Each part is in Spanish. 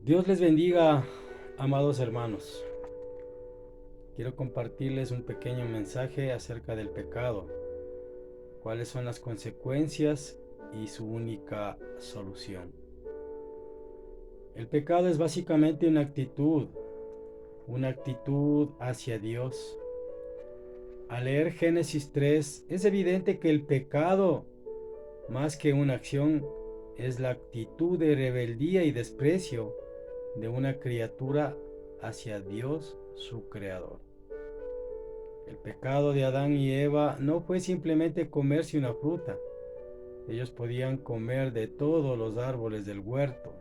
Dios les bendiga, amados hermanos. Quiero compartirles un pequeño mensaje acerca del pecado, cuáles son las consecuencias y su única solución. El pecado es básicamente una actitud hacia Dios. Al leer Génesis 3, es evidente que el pecado, más que una acción, es la actitud de rebeldía y desprecio de una criatura hacia Dios, su creador. El pecado de Adán y Eva no fue simplemente comerse una fruta. Ellos podían comer de todos los árboles del huerto.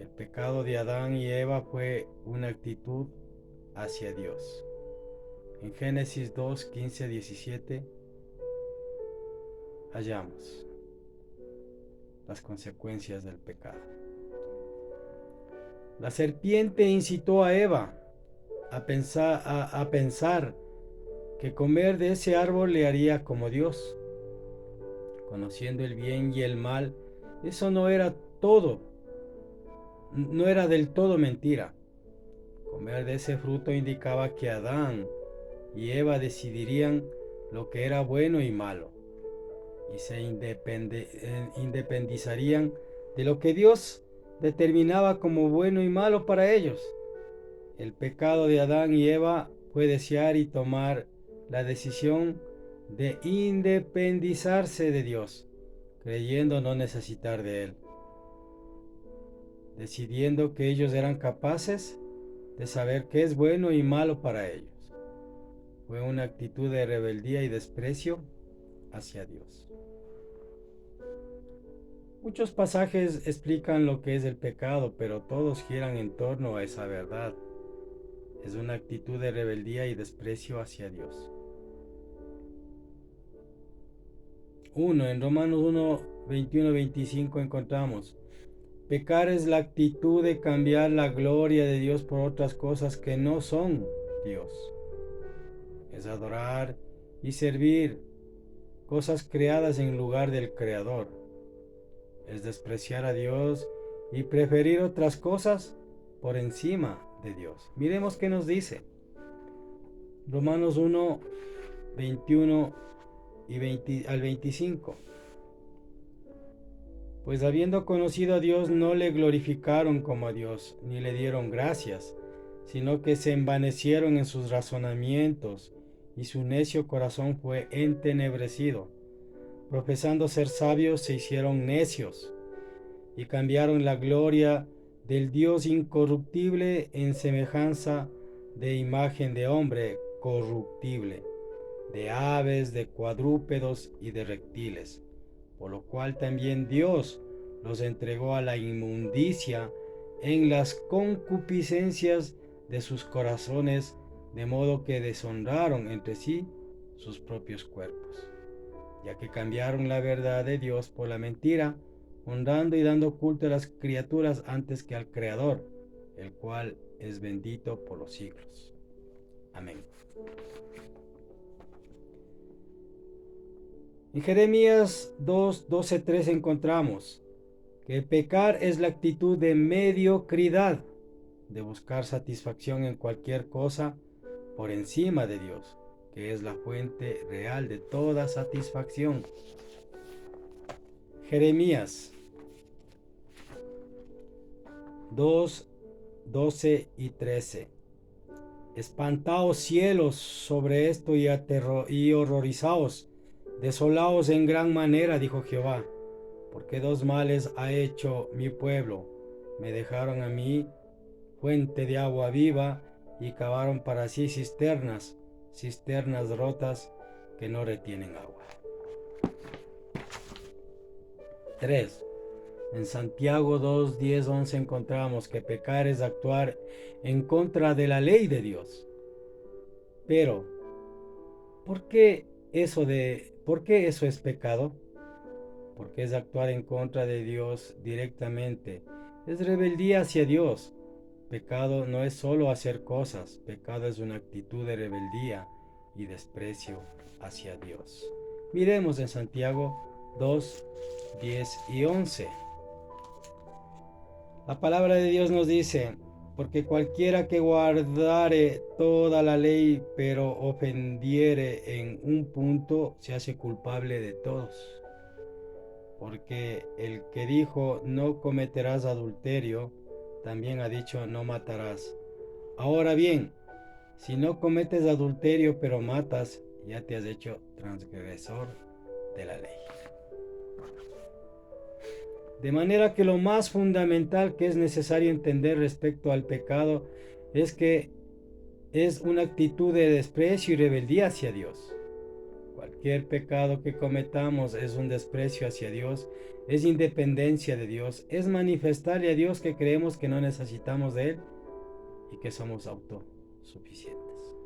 El pecado de Adán y Eva fue una actitud hacia Dios. En Génesis 2, 15 a 17 hallamos las consecuencias del pecado. La serpiente incitó a Eva a pensar que comer de ese árbol le haría como Dios, conociendo el bien y el mal. Eso no era del todo mentira. Comer de ese fruto indicaba que Adán y Eva decidirían lo que era bueno y malo y se independizarían de lo que Dios determinaba como bueno y malo para ellos. El pecado de Adán y Eva fue desear y tomar la decisión de independizarse de Dios, creyendo no necesitar de Él, decidiendo que ellos eran capaces de saber qué es bueno y malo para ellos. Fue una actitud de rebeldía y desprecio hacia Dios. Muchos pasajes explican lo que es el pecado, pero todos giran en torno a esa verdad. Es una actitud de rebeldía y desprecio hacia Dios. En Romanos 1, 21-25 encontramos: pecar es la actitud de cambiar la gloria de Dios por otras cosas que no son Dios. Es adorar y servir cosas creadas en lugar del Creador. Es despreciar a Dios y preferir otras cosas por encima de Dios. Miremos qué nos dice Romanos 1, 21 y 20 al 25. Pues habiendo conocido a Dios, no le glorificaron como a Dios, ni le dieron gracias, sino que se envanecieron en sus razonamientos, y su necio corazón fue entenebrecido. Profesando ser sabios, se hicieron necios, y cambiaron la gloria del Dios incorruptible en semejanza de imagen de hombre corruptible, de aves, de cuadrúpedos y de reptiles, por lo cual también Dios los entregó a la inmundicia en las concupiscencias de sus corazones, de modo que deshonraron entre sí sus propios cuerpos, ya que cambiaron la verdad de Dios por la mentira, honrando y dando culto a las criaturas antes que al Creador, el cual es bendito por los siglos. Amén. En Jeremías 2, 12, 13 encontramos que pecar es la actitud de mediocridad, de buscar satisfacción en cualquier cosa por encima de Dios, que es la fuente real de toda satisfacción. Jeremías 2, 12 y 13. Espantaos cielos sobre esto y horrorizaos, desolaos en gran manera, dijo Jehová, porque dos males ha hecho mi pueblo. Me dejaron a mí fuente de agua viva y cavaron para sí cisternas rotas que no retienen agua. 3. En Santiago 2, 10, 11 encontramos que pecar es actuar en contra de la ley de Dios. Pero, ¿por qué eso es pecado? Porque es actuar en contra de Dios directamente. Es rebeldía hacia Dios. Pecado no es solo hacer cosas, pecado es una actitud de rebeldía y desprecio hacia Dios. Miremos en Santiago 2, 10 y 11. La palabra de Dios nos dice, porque cualquiera que guardare toda la ley, pero ofendiere en un punto, se hace culpable de todos. Porque el que dijo, no cometerás adulterio, también ha dicho, no matarás. Ahora bien, si no cometes adulterio, pero matas, ya te has hecho transgresor de la ley. De manera que lo más fundamental que es necesario entender respecto al pecado es que es una actitud de desprecio y rebeldía hacia Dios. Cualquier pecado que cometamos es un desprecio hacia Dios, es independencia de Dios, es manifestarle a Dios que creemos que no necesitamos de Él y que somos autosuficientes.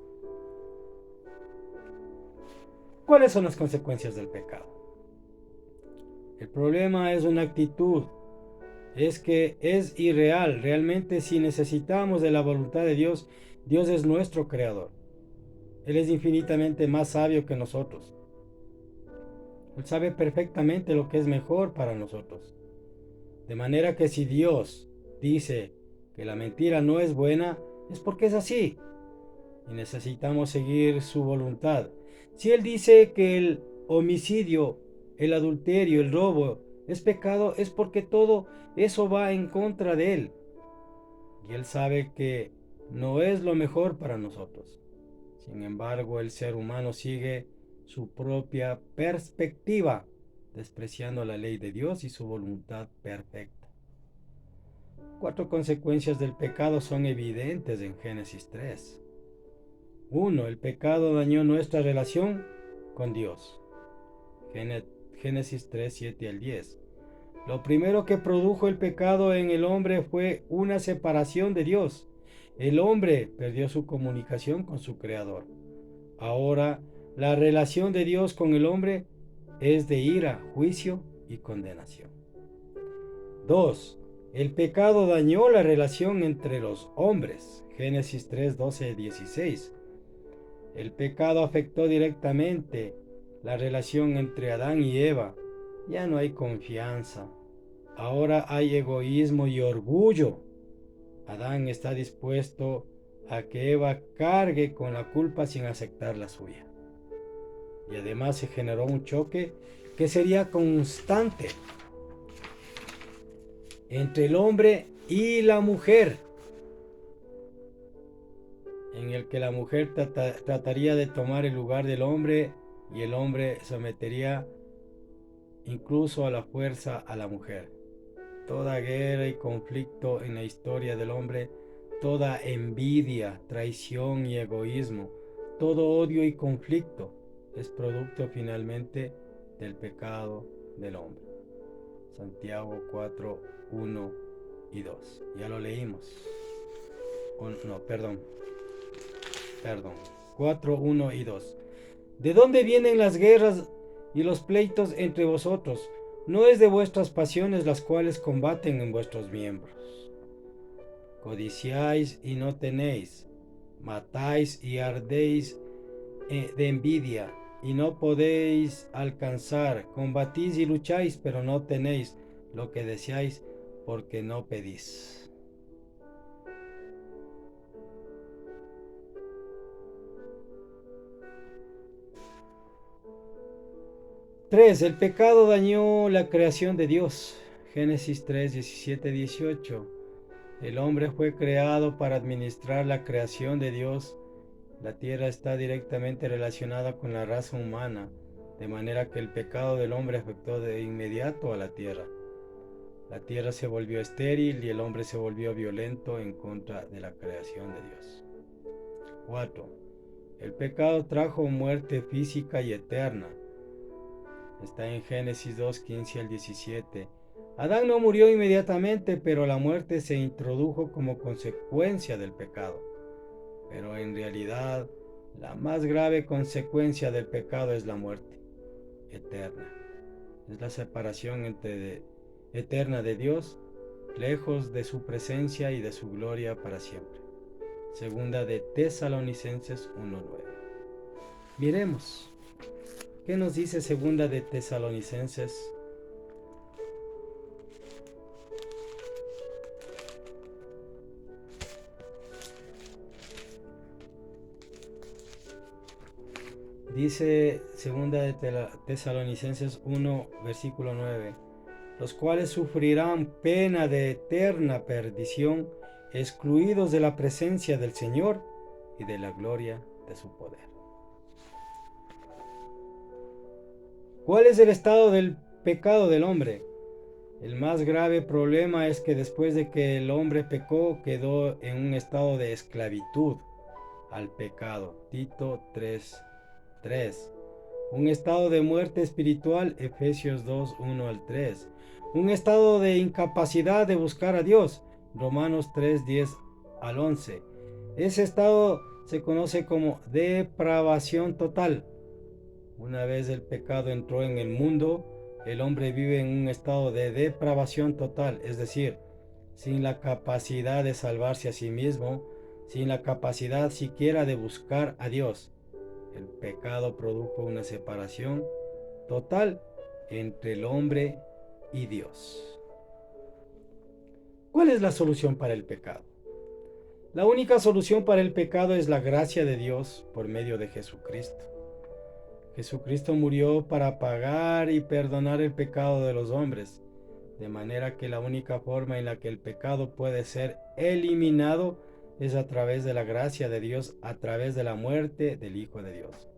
¿Cuáles son las consecuencias del pecado? El problema es una actitud, es que es irreal. Realmente, si necesitamos de la voluntad de Dios, Dios es nuestro creador. Él es infinitamente más sabio que nosotros. Él sabe perfectamente lo que es mejor para nosotros. De manera que si Dios dice que la mentira no es buena, es porque es así. Y necesitamos seguir su voluntad. Si Él dice que el homicidio, el adulterio, el robo es pecado, es porque todo eso va en contra de Él. Y Él sabe que no es lo mejor para nosotros. Sin embargo, el ser humano sigue su propia perspectiva, despreciando la ley de Dios y su voluntad perfecta. 4 consecuencias del pecado son evidentes en Génesis 3. 1. El pecado dañó nuestra relación con Dios. Génesis 3, 7 al 10. Lo primero que produjo el pecado en el hombre fue una separación de Dios. El hombre perdió su comunicación con su Creador. Ahora, la relación de Dios con el hombre es de ira, juicio y condenación. 2. El pecado dañó la relación entre los hombres. Génesis 3, 12, 16. El pecado afectó directamente la relación entre Adán y Eva. Ya no hay confianza. Ahora hay egoísmo y orgullo. Adán está dispuesto a que Eva cargue con la culpa sin aceptar la suya. Y además se generó un choque que sería constante entre el hombre y la mujer, en el que la mujer trataría de tomar el lugar del hombre y el hombre sometería incluso a la fuerza a la mujer. Toda guerra y conflicto en la historia del hombre, toda envidia, traición y egoísmo, todo odio y conflicto es producto finalmente del pecado del hombre. Santiago 4, 1 y 2. Ya lo leímos. No, perdón. 4, 1 y 2. ¿De dónde vienen las guerras y los pleitos entre vosotros? No es de vuestras pasiones las cuales combaten en vuestros miembros. Codiciáis y no tenéis, matáis y ardéis de envidia y no podéis alcanzar, combatís y lucháis, pero no tenéis lo que deseáis porque no pedís. 3. El pecado dañó la creación de Dios. Génesis 3, 17, 18. El hombre fue creado para administrar la creación de Dios. La tierra está directamente relacionada con la raza humana, de manera que el pecado del hombre afectó de inmediato a la tierra. La tierra se volvió estéril y el hombre se volvió violento en contra de la creación de Dios. 4. El pecado trajo muerte física y eterna. Está en Génesis 2, 15 al 17. Adán no murió inmediatamente, pero la muerte se introdujo como consecuencia del pecado. Pero en realidad, la más grave consecuencia del pecado es la muerte eterna. Es la separación eterna de Dios, lejos de su presencia y de su gloria para siempre. Segunda de Tesalonicenses 1:9. Miremos. ¿Qué nos dice Segunda de Tesalonicenses Dice segunda de Tesalonicenses 1, versículo 9, los cuales sufrirán pena de eterna perdición, excluidos de la presencia del Señor y de la gloria de su poder. ¿Cuál es el estado del pecado del hombre? El más grave problema es que después de que el hombre pecó, quedó en un estado de esclavitud al pecado. Tito 3:3. Un estado de muerte espiritual. Efesios 2:1 al 3. Un estado de incapacidad de buscar a Dios. Romanos 3:10 al 11. Ese estado se conoce como depravación total. Una vez el pecado entró en el mundo, el hombre vive en un estado de depravación total, es decir, sin la capacidad de salvarse a sí mismo, sin la capacidad siquiera de buscar a Dios. El pecado produjo una separación total entre el hombre y Dios. ¿Cuál es la solución para el pecado? La única solución para el pecado es la gracia de Dios por medio de Jesucristo. Jesucristo murió para pagar y perdonar el pecado de los hombres, de manera que la única forma en la que el pecado puede ser eliminado es a través de la gracia de Dios, a través de la muerte del Hijo de Dios,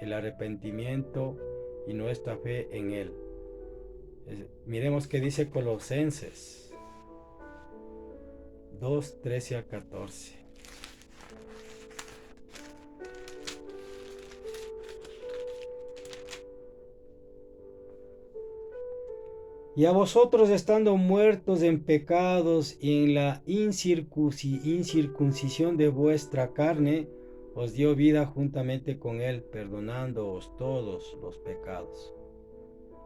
el arrepentimiento y nuestra fe en Él. Miremos qué dice Colosenses 2:13 al 14. Y a vosotros, estando muertos en pecados y en la incircuncisión de vuestra carne, os dio vida juntamente con Él, perdonándoos todos los pecados,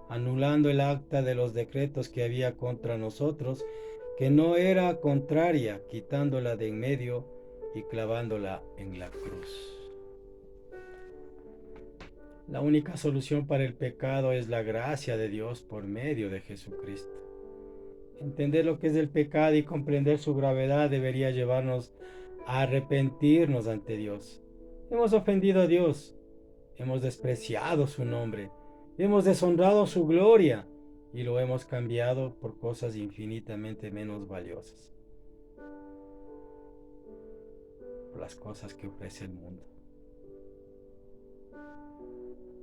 anulando el acta de los decretos que había contra nosotros, que no era contraria, quitándola de en medio y clavándola en la cruz. La única solución para el pecado es la gracia de Dios por medio de Jesucristo. Entender lo que es el pecado y comprender su gravedad debería llevarnos a arrepentirnos ante Dios. Hemos ofendido a Dios, hemos despreciado su nombre, hemos deshonrado su gloria y lo hemos cambiado por cosas infinitamente menos valiosas, por las cosas que ofrece el mundo,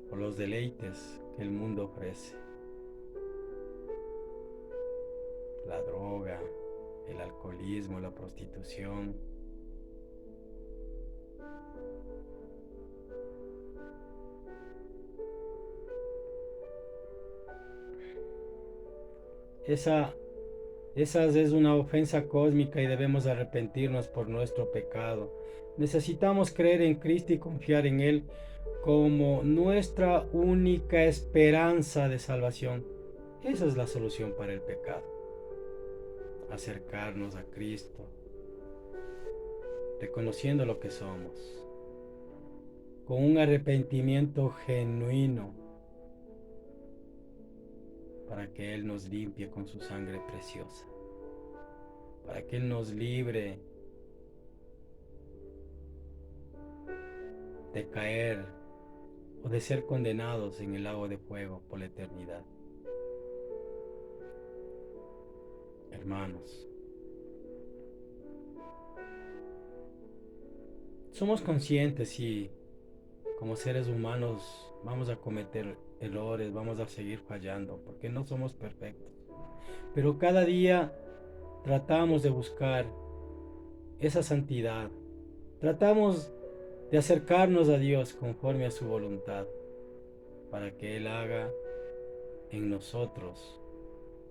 por los deleites que el mundo ofrece. La droga, el alcoholismo, la prostitución. Esa es una ofensa cósmica y debemos arrepentirnos por nuestro pecado. Necesitamos creer en Cristo y confiar en Él como nuestra única esperanza de salvación. Esa es la solución para el pecado. Acercarnos a Cristo, reconociendo lo que somos, con un arrepentimiento genuino, para que Él nos limpie con su sangre preciosa, para que Él nos libre de caer o de ser condenados en el lago de fuego por la eternidad. Hermanos, somos conscientes y como seres humanos vamos a cometer errores, vamos a seguir fallando, porque no somos perfectos. Pero cada día tratamos de buscar esa santidad, tratamos de acercarnos a Dios conforme a su voluntad, para que Él haga en nosotros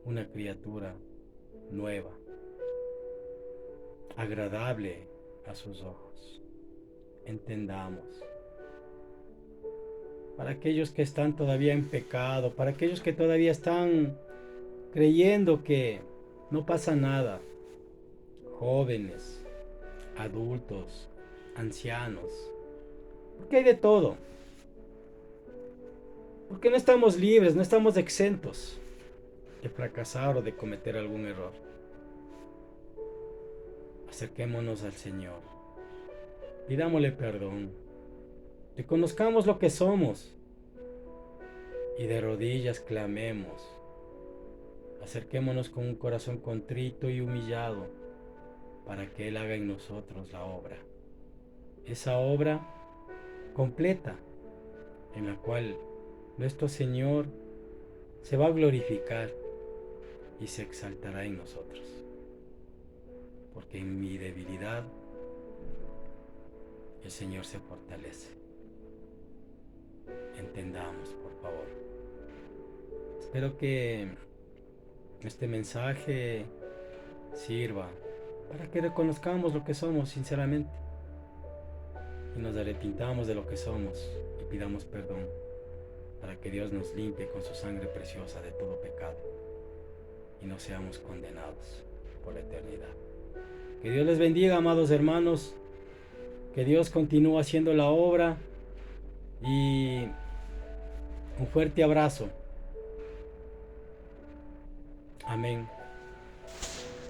una criatura nueva, agradable a sus ojos. Entendamos. Para aquellos que están todavía en pecado, para aquellos que todavía están creyendo que no pasa nada, jóvenes, adultos, ancianos, porque hay de todo, porque no estamos libres, no estamos exentos de fracasar o de cometer algún error. Acerquémonos al Señor, pidámosle perdón, Reconozcamos lo que somos y de rodillas clamemos. Acerquémonos con un corazón contrito y humillado para que Él haga en nosotros la obra. Esa obra completa en la cual nuestro Señor se va a glorificar y se exaltará en nosotros. Porque en mi debilidad el Señor se fortalece. Entendamos, por favor. Espero que este mensaje sirva para que reconozcamos lo que somos sinceramente y nos arrepintamos de lo que somos y pidamos perdón para que Dios nos limpie con su sangre preciosa de todo pecado y no seamos condenados por la eternidad. Que Dios les bendiga, amados hermanos, que Dios continúe haciendo la obra y un fuerte abrazo. Amén.